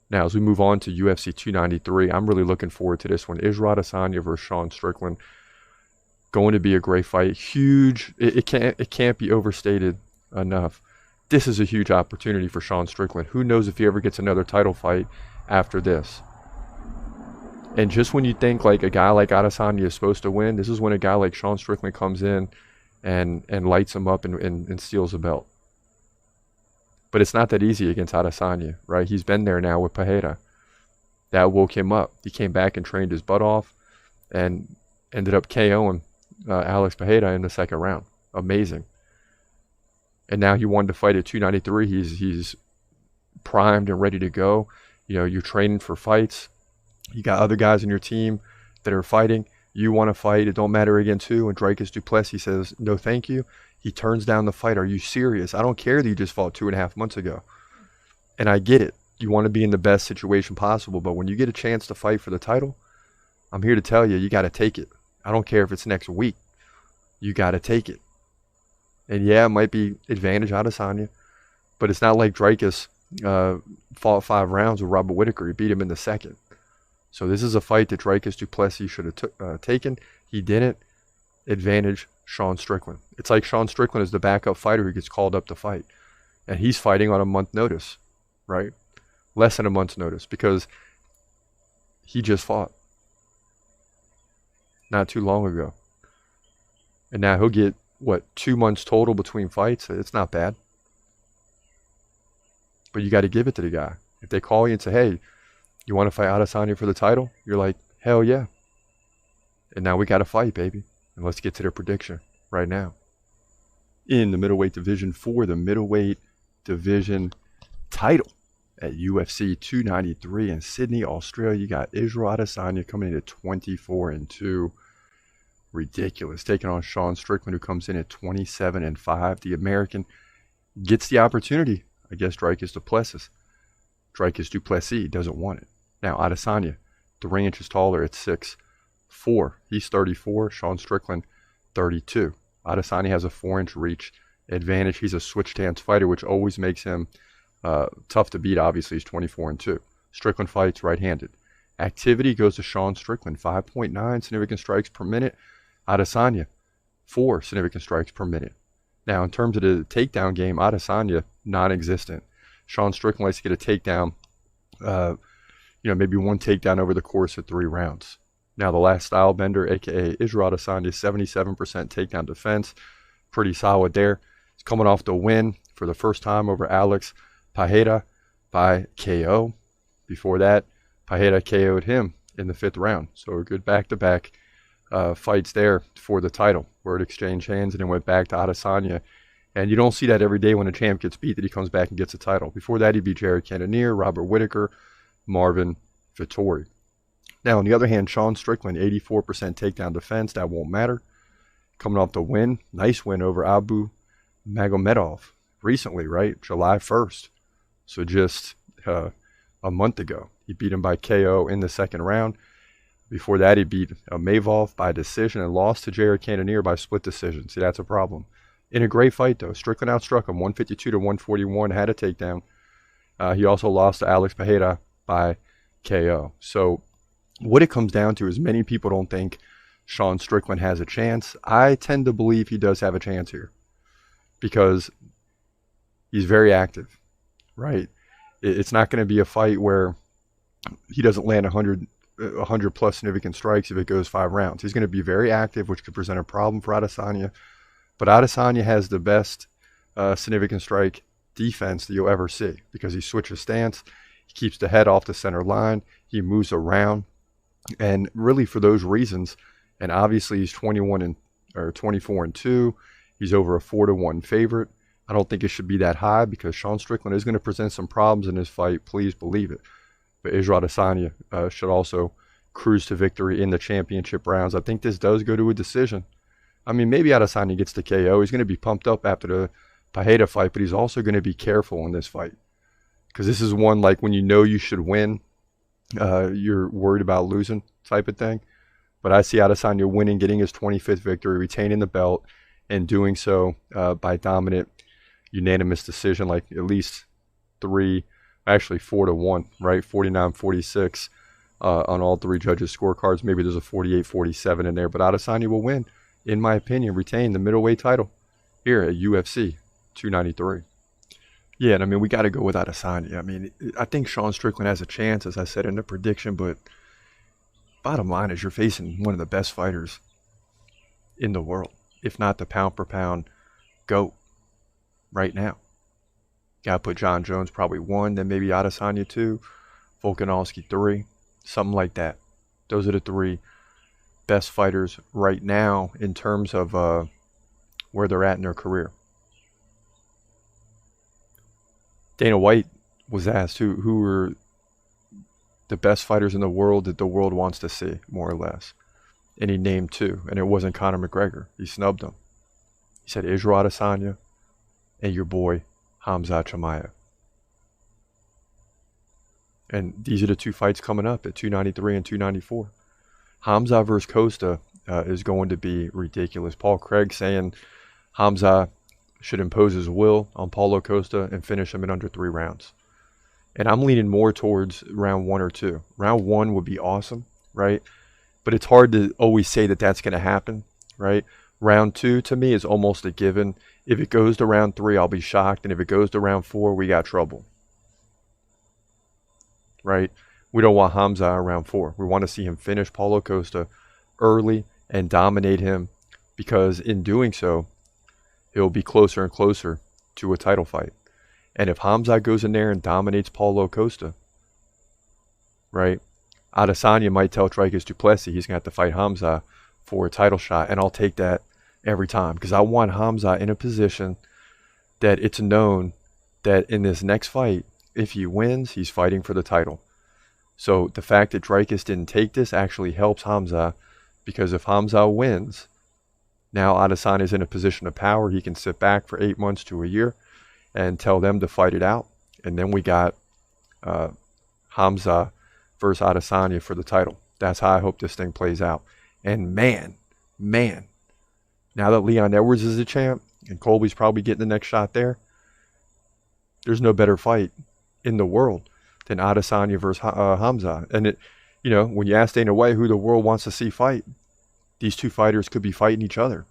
Now, as we move on to UFC 293, I'm really looking forward to this one. Israel Adesanya versus Sean Strickland. Going to be a great fight. Huge. It can't be overstated enough. This is a huge opportunity for Sean Strickland. Who knows if he ever gets another title fight after this? And just when you think like a guy like Adesanya is supposed to win, this is when a guy like Sean Strickland comes in and lights him up and steals the belt. But it's not that easy against Adesanya, right? He's been there now with Pereira. That woke him up. He came back and trained his butt off and ended up KOing Alex Pereira in the second round. Amazing. And now he wanted to fight at 293. He's primed and ready to go. You know, you're training for fights. You got other guys in your team that are fighting. You want to fight. It don't matter against who. And Dricus du Plessis says, no, thank you. He turns down the fight. Are you serious? I don't care that you just fought 2.5 months ago. And I get it. You want to be in the best situation possible. But when you get a chance to fight for the title, I'm here to tell you, you got to take it. I don't care if it's next week. You got to take it. And yeah, it might be advantage Adesanya, but it's not like Dricus fought 5 rounds with Robert Whittaker. He beat him in the second. So this is a fight that Dricus du Plessis should have taken. He didn't. Advantage Sean Strickland. It's like Sean Strickland is the backup fighter who gets called up to fight. And he's fighting on a month notice, right? Less than a month's notice because he just fought not too long ago. And now he'll get, what, 2 months total between fights? It's not bad. But you got to give it to the guy. If they call you and say, hey, you want to fight Adesanya for the title? You're like, hell yeah. And now we got to fight, baby. And let's get to their prediction right now. In the middleweight division for the middleweight division title at UFC 293 in Sydney, Australia, you got Israel Adesanya coming in at 24-2. Ridiculous. Taking on Sean Strickland, who comes in at 27-5. The American gets the opportunity against Dricus du Plessis. Dricus du Plessis doesn't want it. Now, Adesanya, 3 inches taller at 6'4". He's 34. Sean Strickland, 32. Adesanya has a 4-inch reach advantage. He's a switch stance fighter, which always makes him tough to beat. Obviously, he's 24-2. Strickland fights right-handed. Activity goes to Sean Strickland, 5.9 significant strikes per minute. Adesanya, 4 significant strikes per minute. Now, in terms of the takedown game, Adesanya, non-existent. Sean Strickland likes to get a takedown, maybe 1 takedown over the course of 3 rounds. Now, the last style bender, a.k.a. Israel Adesanya, 77% takedown defense. Pretty solid there. He's coming off the win for the first time over Alex Pereira by KO. Before that, Pereira KO'd him in the 5th round. So a good back-to-back fights there for the title, where it exchanged hands and it went back to Adesanya. And you don't see that every day when a champ gets beat, that he comes back and gets a title. Before that, he beat Jared Cannonier, Robert Whittaker, Marvin Vettori. Now, on the other hand, Sean Strickland, 84% takedown defense. That won't matter. Coming off the win. Nice win over Abu Magomedov recently, right? July 1st. So just a month ago. He beat him by KO in the 2nd round. Before that, he beat Mavov by decision and lost to Jared Cannonier by split decision. See, that's a problem. In a great fight, though. Strickland outstruck him 152-141, had a takedown. He also lost to Alex Pereira by KO. So what it comes down to is many people don't think Sean Strickland has a chance. I tend to believe he does have a chance here because he's very active, right? It's not going to be a fight where he doesn't land 100 plus significant strikes if it goes 5 rounds. He's going to be very active, which could present a problem for Adesanya. But Adesanya has the best significant strike defense that you'll ever see because he switches stance. He keeps the head off the center line. He moves around. And really for those reasons, and obviously he's 24-2. He's over a 4-1 favorite. I don't think it should be that high because Sean Strickland is going to present some problems in this fight. Please believe it. But Israel Adesanya should also cruise to victory in the championship rounds. I think this does go to a decision. I mean, maybe Adesanya gets the KO. He's going to be pumped up after the Pereira fight, but he's also going to be careful in this fight. Because this is one, like, when you know you should win, you're worried about losing type of thing. But I see Adesanya winning, getting his 25th victory, retaining the belt, and doing so by dominant, unanimous decision, like at least 3 Actually 4-1, right? 49-46 on all three judges' scorecards. Maybe there's a 48-47 in there, but Adesanya will win, in my opinion, retain the middleweight title here at UFC 293. Yeah, and I mean, we got to go with Adesanya. I mean, I think Sean Strickland has a chance, as I said in the prediction, but bottom line is you're facing one of the best fighters in the world, if not the pound-for-pound GOAT right now. Got to put John Jones probably 1, then maybe Adesanya 2, Volkanovski 3, something like that. Those are the 3 best fighters right now in terms of where they're at in their career. Dana White was asked who were the best fighters in the world that the world wants to see, more or less. And he named 2, and it wasn't Conor McGregor. He snubbed them. He said Israel Adesanya and your boy Khamzat Chimaev. And these are the 2 fights coming up at 293 and 294. Khamzat versus Costa is going to be ridiculous. Paul Craig saying Khamzat should impose his will on Paulo Costa and finish him in under 3 rounds. And I'm leaning more towards round 1 or 2. Round 1 would be awesome, right? But it's hard to always say that that's going to happen, right? Round 2 to me is almost a given. If it goes to round 3, I'll be shocked. And if it goes to round 4, we got trouble, right? We don't want Khamzat around 4. We want to see him finish Paulo Costa early and dominate him, because in doing so, he'll be closer and closer to a title fight. And if Khamzat goes in there and dominates Paulo Costa, right, Adesanya might tell Dricus du Plessis he's going to have to fight Khamzat for a title shot, and I'll take that every time, because I want Khamzat in a position that it's known that in this next fight, if he wins, he's fighting for the title. So the fact that Dricus didn't take this actually helps Khamzat, because if Khamzat wins, now Adesanya is in a position of power. He can sit back for 8 months to a year and tell them to fight it out. And then we got Khamzat versus Adesanya for the title. That's how I hope this thing plays out. And man, now that Leon Edwards is a champ and Colby's probably getting the next shot there, there's no better fight in the world than Adesanya versus Khamzat. And it, you know, when you ask Dana White who the world wants to see fight, these 2 fighters could be fighting each other.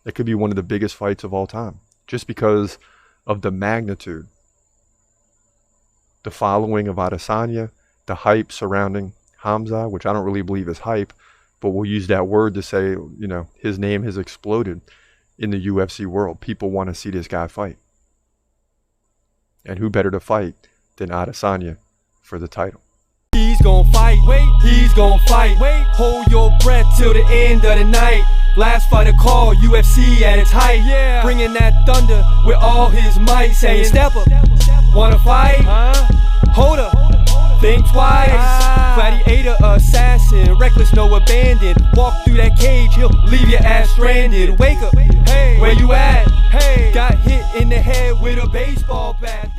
It could be one of the biggest fights of all time, just because of the magnitude, the following of Adesanya, the hype surrounding Khamzat, which I don't really believe is hype, but we'll use that word to say, you know, his name has exploded in the UFC world. People want to see this guy fight. And who better to fight than Adesanya for the title? He's gonna fight, wait, he's gonna fight, wait, hold your breath till the end of the night. Last fighter call, UFC at its height, yeah. Bringing that thunder with all his might, saying step up, wanna fight, hold up, think twice, gladiator, assassin, reckless, no abandon, walk through that cage, he'll leave your ass stranded, wake up, hey, where you at, hey, got hit in the head with a baseball bat.